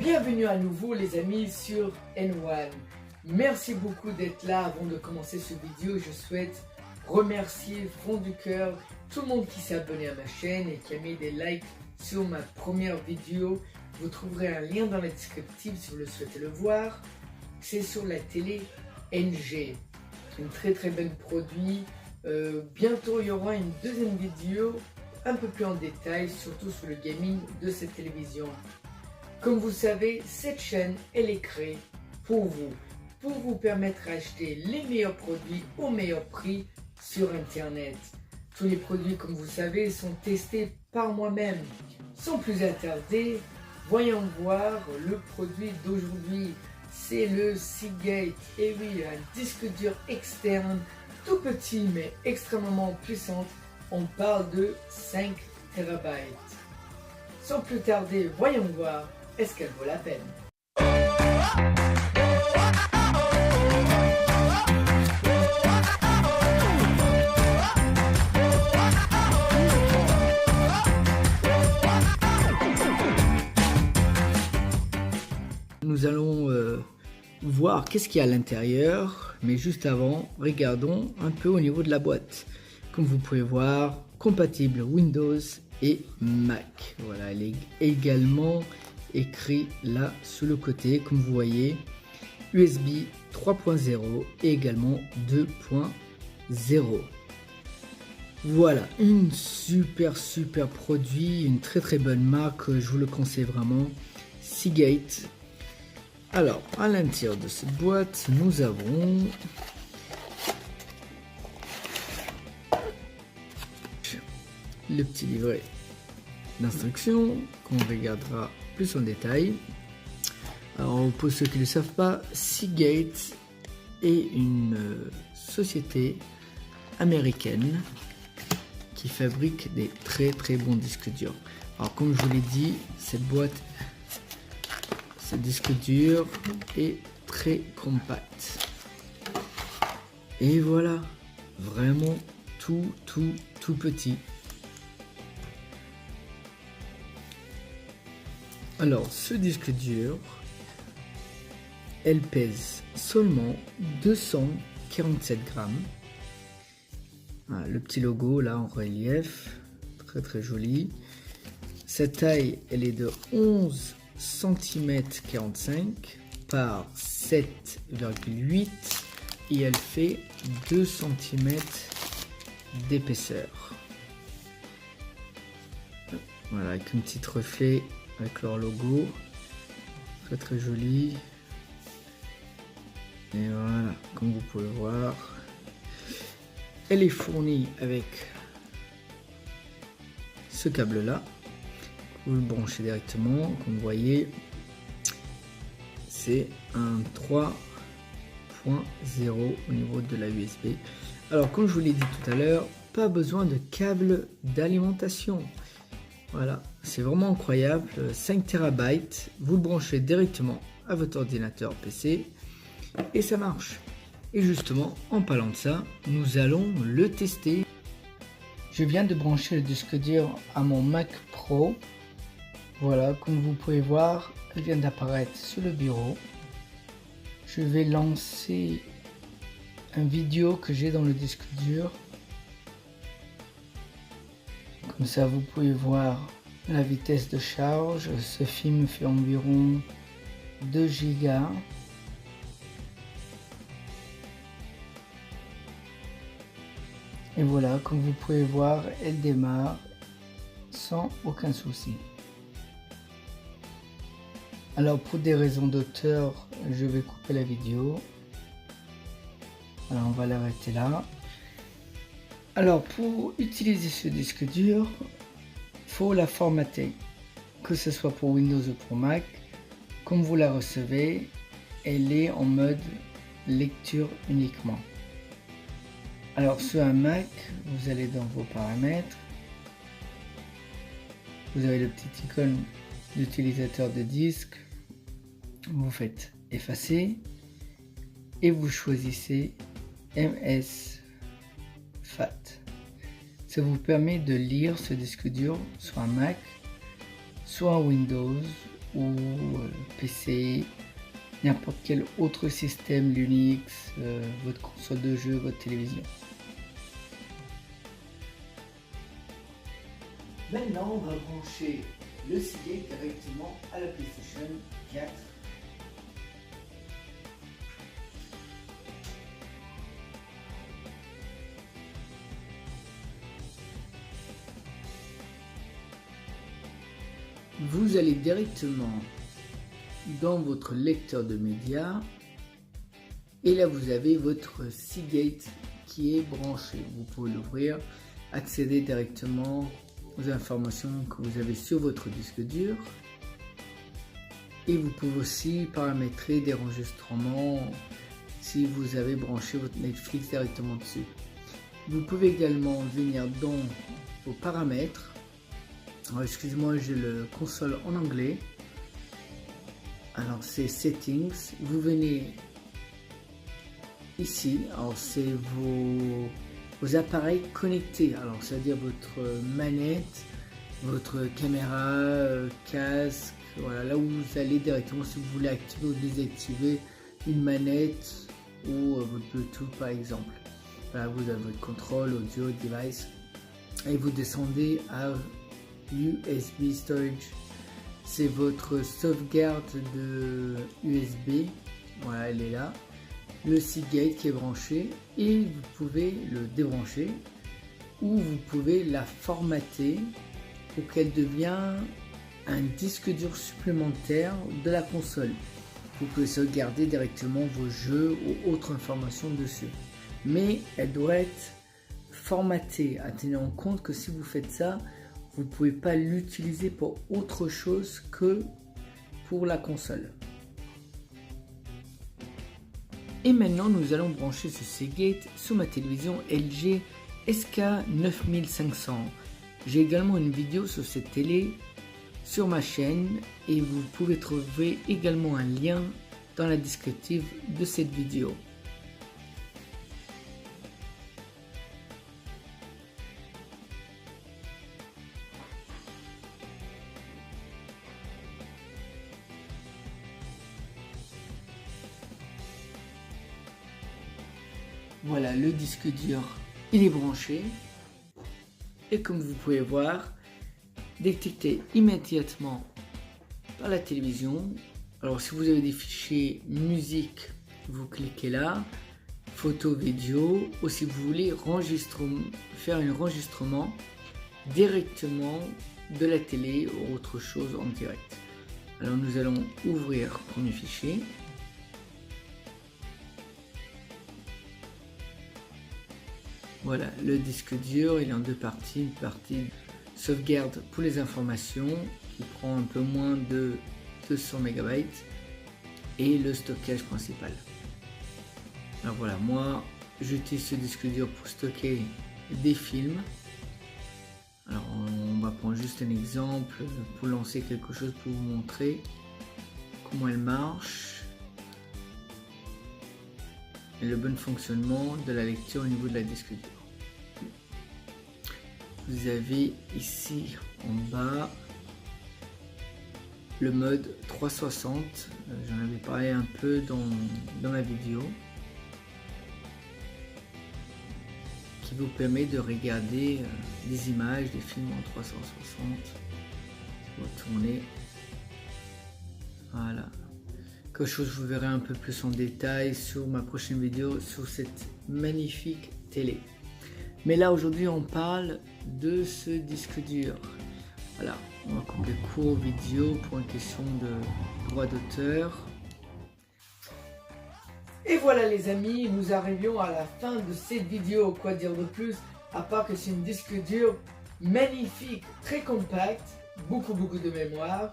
Bienvenue à nouveau les amis sur N1. Merci beaucoup d'être là. Avant de commencer cette vidéo, je souhaite remercier fond du cœur tout le monde qui s'est abonné à ma chaîne et qui a mis des likes sur ma première vidéo. Vous trouverez un lien dans la description si vous le souhaitez le voir. C'est sur la télé NG. Un très bel produit. Bientôt il y aura une deuxième vidéo un peu plus en détail, surtout sur le gaming de cette télévision. Comme vous savez, cette chaîne elle est créée pour vous permettre d'acheter les meilleurs produits au meilleur prix sur internet. Tous les produits, comme vous savez, sont testés par moi-même. Sans plus tarder, voyons voir le produit d'aujourd'hui. C'est le Seagate. Et oui, un disque dur externe, tout petit mais extrêmement puissant. On parle de 5 TB. Sans plus tarder, voyons voir, est-ce qu'elle vaut la peine? Nous allons voir qu'est-ce qu'il y a à l'intérieur, mais juste avant, regardons un peu au niveau de la boîte. Comme vous pouvez voir, compatible Windows et Mac. Voilà, elle est également écrit là sur le côté, comme vous voyez, USB 3.0 et également 2.0. Voilà, une super produit, une très bonne marque, je vous le conseille vraiment, Seagate. Alors, à l'intérieur de cette boîte, nous avons le petit livret d'instructions qu'on regardera plus en détail. Alors, pour ceux qui ne le savent pas, Seagate est une société américaine qui fabrique des très bons disques durs. Alors, comme je vous l'ai dit, cette boîte, ce disque dur est très compact. Et voilà, vraiment tout petit. Alors, ce disque dur, elle pèse seulement 247 grammes. Voilà, le petit logo là en relief, très joli. Sa taille, elle est de 11 cm 45 par 7,8 et elle fait 2 cm d'épaisseur. Voilà, avec un petit reflet avec leur logo, très joli. Et voilà, comme vous pouvez voir, elle est fournie avec ce câble là. Vous le branchez directement, comme vous voyez, c'est un 3.0 au niveau de la USB. Alors comme je vous l'ai dit tout à l'heure, pas besoin de câble d'alimentation. Voilà, c'est vraiment incroyable, 5 TB, vous le branchez directement à votre ordinateur PC et ça marche. Et justement, en parlant de ça, nous allons le tester. Je viens de brancher le disque dur à mon Mac Pro. Voilà, comme vous pouvez voir, elle vient d'apparaître sur le bureau. Je vais lancer une vidéo que j'ai dans le disque dur. Comme ça, vous pouvez voir la vitesse de charge. Ce film fait environ 2 Go. Et voilà, comme vous pouvez voir, elle démarre sans aucun souci. Alors, pour des raisons d'auteur, je vais couper la vidéo. Alors, on va l'arrêter là. Alors, pour utiliser ce disque dur, il faut la formater, que ce soit pour Windows ou pour Mac. Comme vous la recevez, elle est en mode lecture uniquement. Alors, sur un Mac, vous allez dans vos paramètres. Vous avez le petit icône d'utilisateur de disque. Vous faites effacer et vous choisissez MS FAT. Ça vous permet de lire ce disque dur sur un Mac, soit un Windows ou PC, n'importe quel autre système Linux, votre console de jeu, votre télévision. Maintenant, on va brancher le Seagate directement à la PlayStation 4. Vous allez directement dans votre lecteur de médias et là vous avez votre Seagate qui est branché. Vous pouvez l'ouvrir, accéder directement aux informations que vous avez sur votre disque dur et vous pouvez aussi paramétrer des enregistrements si vous avez branché votre Netflix directement dessus. Vous pouvez également venir dans vos paramètres. Alors excusez-moi, j'ai le console en anglais. Alors c'est Settings, vous venez ici, alors c'est vos appareils connectés, alors c'est-à-dire votre manette, votre caméra, casque, voilà, là où vous allez directement si vous voulez activer ou désactiver une manette ou votre Bluetooth par exemple. Voilà, vous avez votre contrôle, audio, device et vous descendez à USB storage. C'est votre sauvegarde de USB, voilà, elle est là. Le Seagate qui est branché et vous pouvez le débrancher ou vous pouvez la formater pour qu'elle devienne un disque dur supplémentaire de la console. Vous pouvez sauvegarder directement vos jeux ou autres informations dessus. Mais elle doit être formatée, à tenir en compte que si vous faites ça, vous ne pouvez pas l'utiliser pour autre chose que pour la console. Et maintenant, nous allons brancher ce Seagate sur ma télévision LG SK9500. J'ai également une vidéo sur cette télé sur ma chaîne et vous pouvez trouver également un lien dans la descriptive de cette vidéo. Voilà, le disque dur, il est branché et comme vous pouvez voir, détecté immédiatement par la télévision. Alors si vous avez des fichiers musique, vous cliquez là, photo, vidéo, ou si vous voulez faire un enregistrement directement de la télé ou autre chose en direct. Alors nous allons ouvrir le premier fichier. Voilà, le disque dur, il est en deux parties. Une partie sauvegarde pour les informations qui prend un peu moins de 200 MB et le stockage principal. Alors voilà, moi j'utilise ce disque dur pour stocker des films. Alors on va prendre juste un exemple pour lancer quelque chose pour vous montrer comment elle marche. Et le bon fonctionnement de la lecture au niveau de la disque dur. Vous avez ici en bas le mode 360, j'en avais parlé un peu dans la vidéo, qui vous permet de regarder des images, des films en 360. Vous tournez, voilà. Quelque chose que vous verrez un peu plus en détail sur ma prochaine vidéo sur cette magnifique télé. Mais là aujourd'hui on parle de ce disque dur. Voilà, on va couper court vidéo pour une question de droit d'auteur. Et voilà les amis, nous arrivions à la fin de cette vidéo. Quoi dire de plus à part que c'est un disque dur magnifique, très compact, beaucoup de mémoire.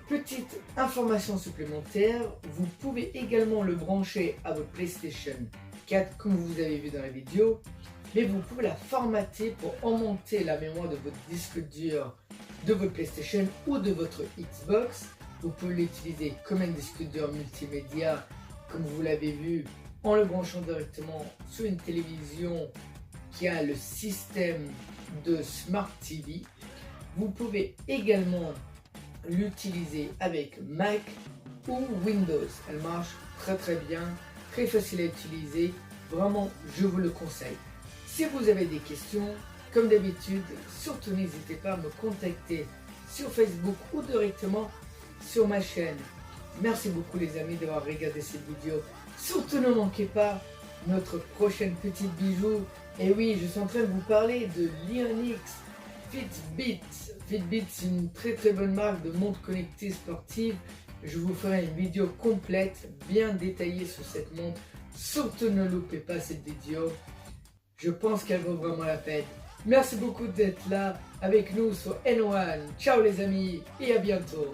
Petite information supplémentaire, vous pouvez également le brancher à votre PlayStation 4 comme vous avez vu dans la vidéo, mais vous pouvez la formater pour augmenter la mémoire de votre disque dur de votre PlayStation ou de votre Xbox. Vous pouvez l'utiliser comme un disque dur multimédia comme vous l'avez vu en le branchant directement sur une télévision qui a le système de Smart TV. Vous pouvez également l'utiliser avec Mac ou Windows. Elle marche très bien, très facile à utiliser. Vraiment, je vous le conseille. Si vous avez des questions, comme d'habitude, surtout n'hésitez pas à me contacter sur Facebook ou directement sur ma chaîne. Merci beaucoup les amis d'avoir regardé cette vidéo. Surtout ne manquez pas notre prochaine petite bijou. Et oui, je suis en train de vous parler de l'Ionix Fitbit. Fitbit, c'est une très bonne marque de montre connectée sportive. Je vous ferai une vidéo complète, bien détaillée sur cette montre. Surtout ne loupez pas cette vidéo. Je pense qu'elle vaut vraiment la peine. Merci beaucoup d'être là avec nous sur N1. Ciao les amis et à bientôt.